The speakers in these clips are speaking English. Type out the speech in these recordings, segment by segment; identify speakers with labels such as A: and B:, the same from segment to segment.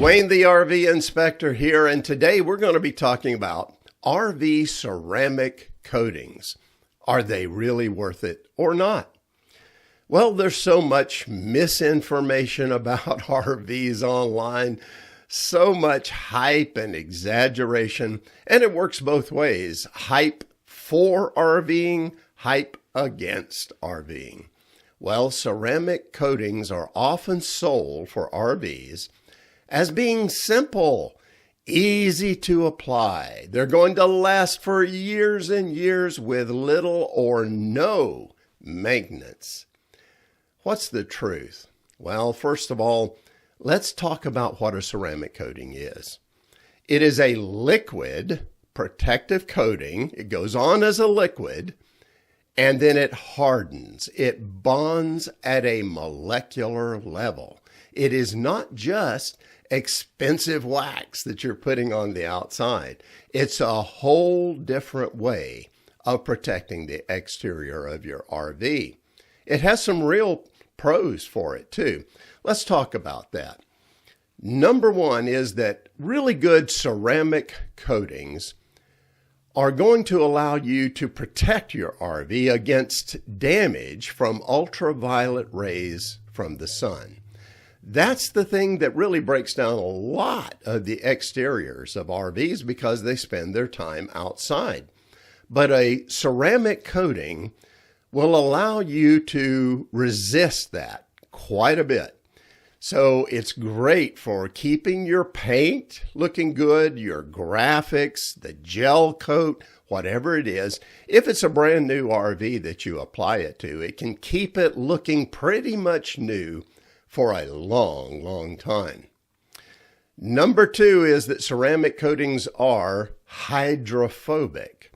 A: Wayne, the RV inspector here, and today we're going to be talking about RV ceramic coatings. Are they really worth it or not? Well, there's so much misinformation about RVs online, so much hype and exaggeration, and it works both ways. Hype for RVing, hype against RVing. Well, ceramic coatings are often sold for RVs as being simple, easy to apply. They're going to last for years and years with little or no maintenance. What's the truth? Well, first of all, let's talk about what a ceramic coating is. It is a liquid protective coating. It goes on as a liquid, and then it hardens. It bonds at a molecular level. It is not just expensive wax that you're putting on the outside. It's a whole different way of protecting the exterior of your RV. It has some real pros for it too. Let's talk about that. Number one is that really good ceramic coatings are going to allow you to protect your RV against damage from ultraviolet rays from the sun. That's the thing that really breaks down a lot of the exteriors of RVs because they spend their time outside. But a ceramic coating will allow you to resist that quite a bit. So it's great for keeping your paint looking good, your graphics, the gel coat, whatever it is. If it's a brand new RV that you apply it to, it can keep it looking pretty much new for a long, long time. Number two is that ceramic coatings are hydrophobic.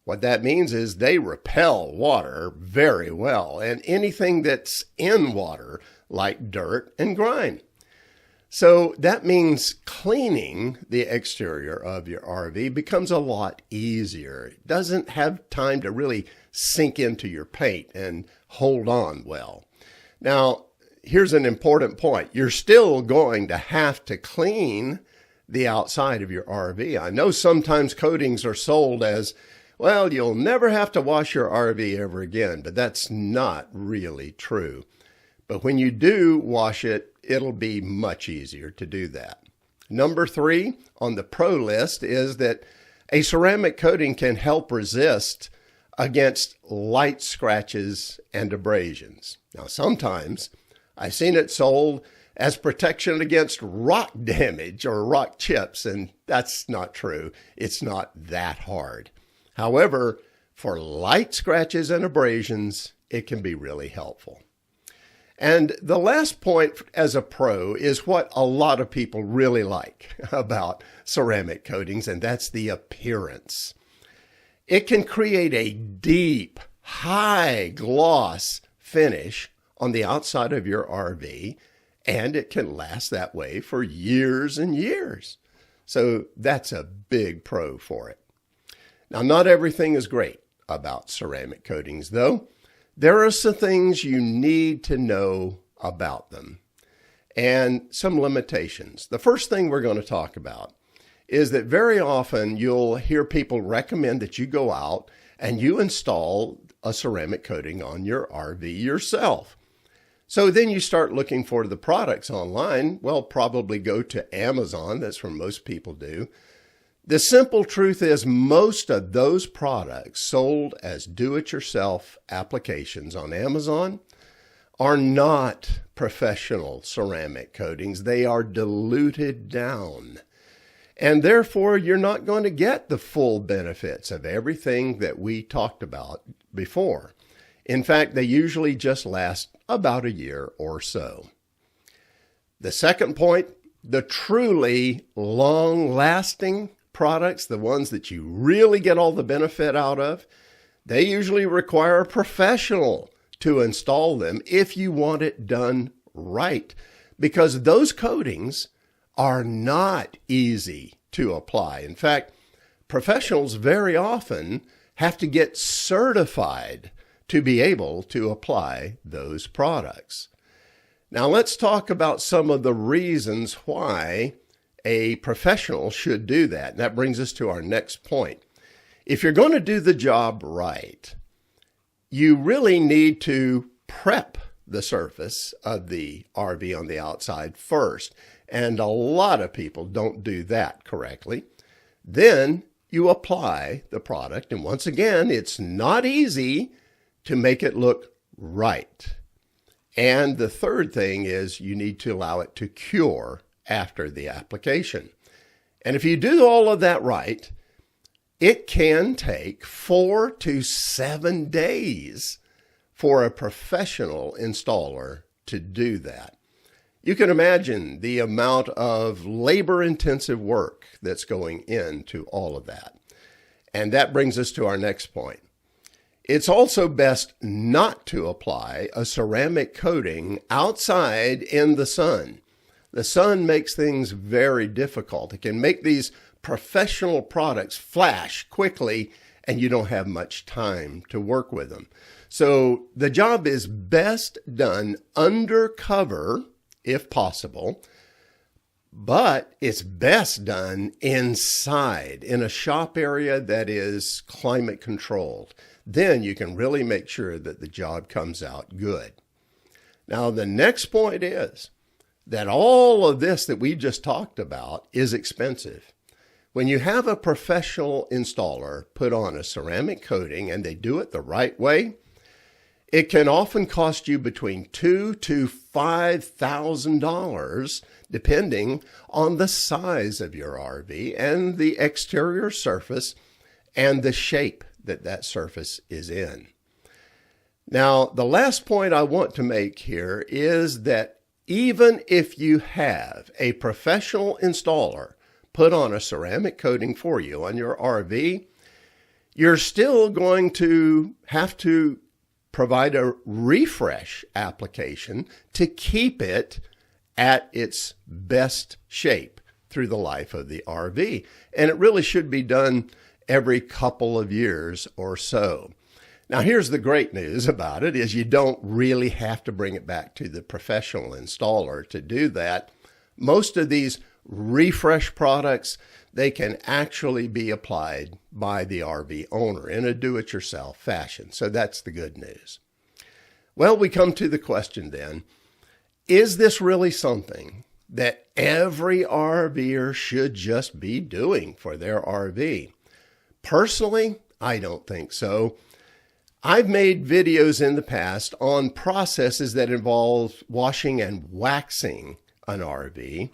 A: What that means is they repel water very well and anything that's in water like dirt and grime. So that means cleaning the exterior of your RV becomes a lot easier. It doesn't have time to really sink into your paint and hold on well. Now, here's an important point. You're still going to have to clean the outside of your RV. I know sometimes coatings are sold as, well, you'll never have to wash your RV ever again, but that's not really true. But when you do wash it, it'll be much easier to do that. Number three on the pro list is that a ceramic coating can help resist against light scratches and abrasions. Now, sometimes I've seen it sold as protection against rock damage or rock chips, and that's not true. It's not that hard. However, for light scratches and abrasions, it can be really helpful. And the last point as a pro is what a lot of people really like about ceramic coatings, and that's the appearance. It can create a deep, high gloss finish on the outside of your RV, and it can last that way for years and years. So that's a big pro for it. Now, not everything is great about ceramic coatings, though. There are some things you need to know about them and some limitations. The first thing we're going to talk about is that very often you'll hear people recommend that you go out and you install a ceramic coating on your RV yourself. So then you start looking for the products online. Well, probably go to Amazon. That's where most people do. The simple truth is most of those products sold as do-it-yourself applications on Amazon are not professional ceramic coatings. They are diluted down. And therefore, you're not going to get the full benefits of everything that we talked about before. In fact, they usually just last about a year or so. The second point, the truly long-lasting products, the ones that you really get all the benefit out of, they usually require a professional to install them if you want it done right, because those coatings are not easy to apply. In fact, professionals very often have to get certified to be able to apply those products. Now let's talk about some of the reasons why a professional should do that. And that brings us to our next point. If you're going to do the job right, you really need to prep the surface of the RV on the outside first. And a lot of people don't do that correctly. Then you apply the product. And once again, it's not easy to make it look right. And the third thing is you need to allow it to cure after the application. And if you do all of that right, it can take 4 to 7 days for a professional installer to do that. You can imagine the amount of labor-intensive work that's going into all of that. And that brings us to our next point. It's also best not to apply a ceramic coating outside in the sun. The sun makes things very difficult. It can make these professional products flash quickly, and you don't have much time to work with them. So the job is best done under cover, if possible, but it's best done inside in a shop area that is climate controlled. Then you can really make sure that the job comes out good. Now, the next point is that all of this that we just talked about is expensive. When you have a professional installer put on a ceramic coating and they do it the right way, it can often cost you between $2,000 to $5,000, depending on the size of your RV and the exterior surface and the shape that that surface is in. Now, the last point I want to make here is that even if you have a professional installer put on a ceramic coating for you on your RV, you're still going to have to provide a refresh application to keep it at its best shape through the life of the RV. And it really should be done every couple of years or so. Now, here's the great news about it is you don't really have to bring it back to the professional installer to do that. Most of these refresh products, they can actually be applied by the RV owner in a do-it-yourself fashion. So that's the good news. Well, we come to the question then, is this really something that every RVer should just be doing for their RV? Personally, I don't think so. I've made videos in the past on processes that involve washing and waxing an RV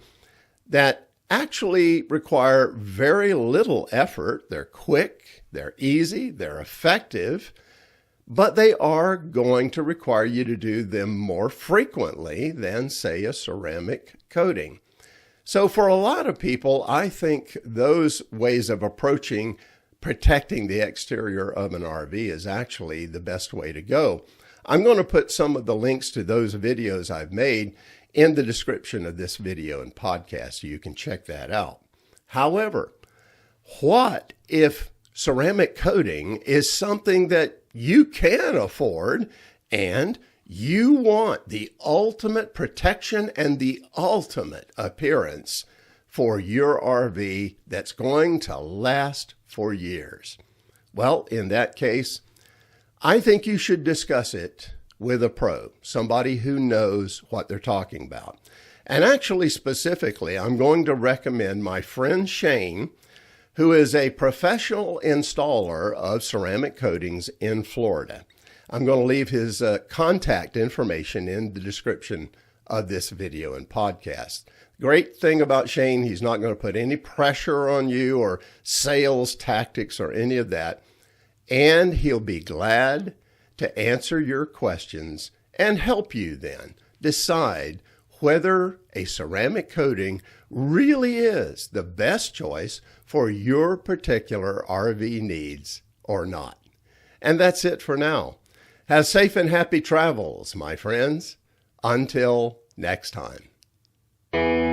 A: that actually require very little effort. They're quick, they're easy, they're effective, but they are going to require you to do them more frequently than, say, a ceramic coating. So for a lot of people, I think those ways of approaching protecting the exterior of an RV is actually the best way to go. I'm going to put some of the links to those videos I've made in the description of this video and podcast, so you can check that out. However, what if ceramic coating is something that you can afford and you want the ultimate protection and the ultimate appearance for your RV that's going to last for years? Well, in that case, I think you should discuss it with a pro, somebody who knows what they're talking about. And actually, specifically, I'm going to recommend my friend Shayne, who is a professional installer of ceramic coatings in Florida. I'm going to leave his contact information in the description of this video and podcast. Great thing about Shayne, he's not going to put any pressure on you or sales tactics or any of that. And he'll be glad to answer your questions and help you then decide whether a ceramic coating really is the best choice for your particular RV needs or not. And that's it for now. Have safe and happy travels, my friends. Until next time.